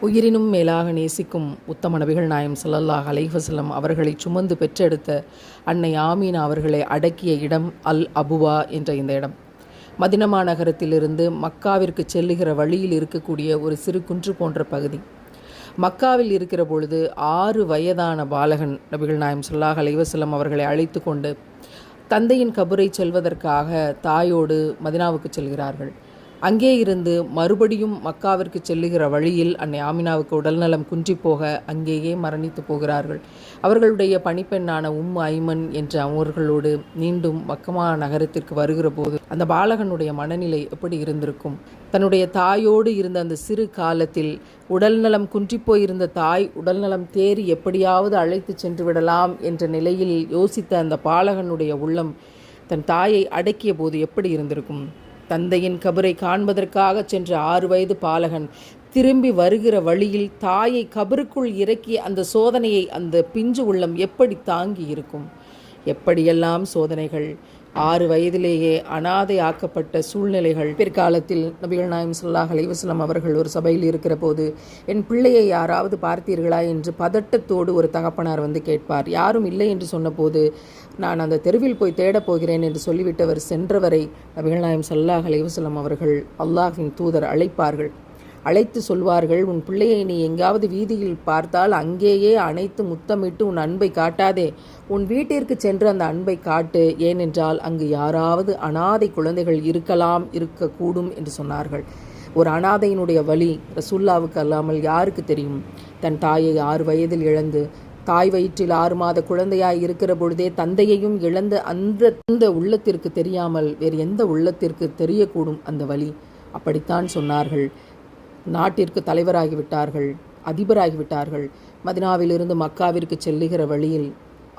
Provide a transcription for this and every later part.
உயிரினும் மேலாக நேசிக்கும் உத்தம நபிகள் நாயம் ஸல்லல்லாஹு அலைஹி வஸல்லம் அவர்களை சுமந்து பெற்றெடுத்த அன்னை ஆமீனா அவர்களை அடக்கிய இடம் அல் அபுவா என்ற இந்த இடம் மதினா நகரத்திலிருந்து மக்காவிற்கு செல்லுகிற வழியில் இருக்கக்கூடிய ஒரு சிறு குன்று போன்ற பகுதி. மக்காவில் இருக்கிற பொழுது 6 வயதான பாலகன் நபிகள் நாயம் ஸல்லல்லாஹு அலைஹி வஸல்லம் அவர்களை அழைத்து கொண்டு தந்தையின் கபரை செல்வதற்காக தாயோடு மதினாவுக்கு செல்கிறார்கள். அங்கே இருந்து மறுபடியும் மக்காவிற்கு செல்லுகிற வழியில் அன்னை ஆமினாவுக்கு உடல்நலம் குன்றி போக அங்கேயே மரணித்து போகிறார்கள். அவர்களுடைய பணிப்பெண்ணான ஐமன் என்ற அவர்களோடு மீண்டும் மக்கமா நகரத்திற்கு வருகிற போது அந்த பாலகனுடைய மனநிலை எப்படி இருந்திருக்கும்? தன்னுடைய தாயோடு இருந்த அந்த சிறு காலத்தில் உடல்நலம் குன்றி போயிருந்த தாய் உடல்நலம் தேறி எப்படியாவது அழைத்து சென்று விடலாம் என்ற நிலையில் யோசித்த அந்த பாலகனுடைய உள்ளம் தன் தாயை அடக்கிய போது எப்படி இருந்திருக்கும்? தந்தையின் கபரை காண்பதற்காக சென்ற 6 வயது பாலகன் திரும்பி வருகிற வழியில் தாயை கபருக்குள் இறக்கிய அந்த சோதனையை அந்த பிஞ்சு உள்ளம் எப்படி தாங்கி இருக்கும்? எப்படியெல்லாம் சோதனைகள்! 6 வயதிலேயே அனாதை ஆக்கப்பட்ட சூழ்நிலைகள். பிற்காலத்தில் நபிகள் நாயம் ஸல்லல்லாஹு அலைஹி வஸல்லம் அவர்கள் ஒரு சபையில் இருக்கிற போது, என் பிள்ளையை யாராவது பார்த்தீர்களா என்று பதட்டத்தோடு ஒரு தகப்பனார் வந்து கேட்பார். யாரும் இல்லை என்று சொன்னபோது, நான் அந்த தெருவில் போய் தேடப் போகிறேன் என்று சொல்லிவிட்டவர் சென்றவரை நபிகள் நாயம் ஸல்லல்லாஹு அலைஹி வஸல்லம் அவர்கள் அல்லாஹ்வின் தூதர் அழைப்பார்கள். அழைத்து சொல்வார்கள், உன் பிள்ளையை நீ எங்காவது வீதியில் பார்த்தால் அங்கேயே அணைத்து முத்தமிட்டு உன் அன்பை காட்டாதே, உன் வீட்டிற்கு சென்று அந்த அன்பை காட்டு, ஏனென்றால் அங்கு யாராவது அனாதை குழந்தைகள் இருக்கக்கூடும் என்று சொன்னார்கள். ஒரு அனாதையினுடைய வலி ரசூல்லாவுக்கு அல்லாமல் யாருக்கு தெரியும்? தன் தாயை 6 வயதில் இழந்து தாய் வயிற்றில் 6 மாத குழந்தையாய் இருக்கிற பொழுதே தந்தையையும் இழந்த அந்த உள்ளத்திற்கு தெரியாமல் வேறு எந்த உள்ளத்திற்கு தெரியக்கூடும் அந்த வலி? அப்படித்தான் சொன்னார்கள். நாட்டிற்கு தலைவராகிவிட்டார்கள், அதிபராகிவிட்டார்கள். மதினாவிலிருந்து மக்காவிற்கு செல்லுகிற வழியில்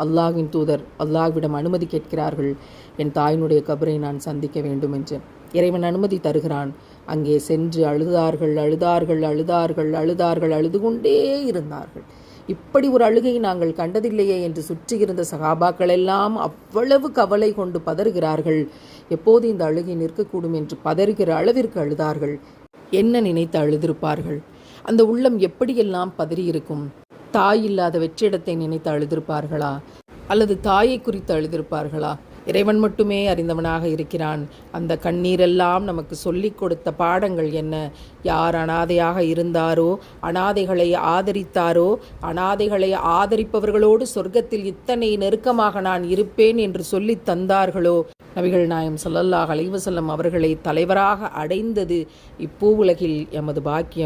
அல்லாஹ்வின் தூதர் அல்லாஹ்விடம் அனுமதி கேட்கிறார்கள், என் தாயினுடைய கபரை நான் சந்திக்க வேண்டும் என்று. இறைவன் அனுமதி தருகிறான். அங்கே சென்று அழுதார்கள், அழுது கொண்டே இருந்தார்கள். இப்படி ஒரு அழுகை நாங்கள் கண்டதில்லையே என்று சுற்றியிருந்த சகாபாக்கள் எல்லாம் அவ்வளவு கவலை கொண்டு பதறுகிறார்கள். எப்போது இந்த அழுகை நிற்கக்கூடும் என்று பதறுகிற அளவிற்கு அழுதார்கள். என்ன நினைத்து அழுதிருப்பார்கள்? அந்த உள்ளம் எப்படியெல்லாம் பதறியிருக்கும்? தாய் இல்லாத வெற்றிடத்தை நினைத்து அழுதிருப்பார்களா? அல்லது தாயை குறித்து அழுதிருப்பார்களா? இறைவன் மட்டுமே அறிந்தவனாக இருக்கிறான். அந்த கண்ணீரெல்லாம் நமக்கு சொல்லிக் கொடுத்த பாடங்கள் என்ன? யார் அனாதையாக இருந்தாரோ, அனாதைகளை ஆதரித்தாரோ, அனாதைகளை ஆதரிப்பவர்களோடு சொர்க்கத்தில் இத்தனை நெருக்கமாக நான் இருப்பேன் என்று சொல்லி தந்தார்களோ, நபிகள் நாயம் ஸல்லல்லாஹு அலைஹி வஸல்லம் அவர்களை தலைவராக அடைந்தது இப்பூவுலகில் எமது பாக்கியம்.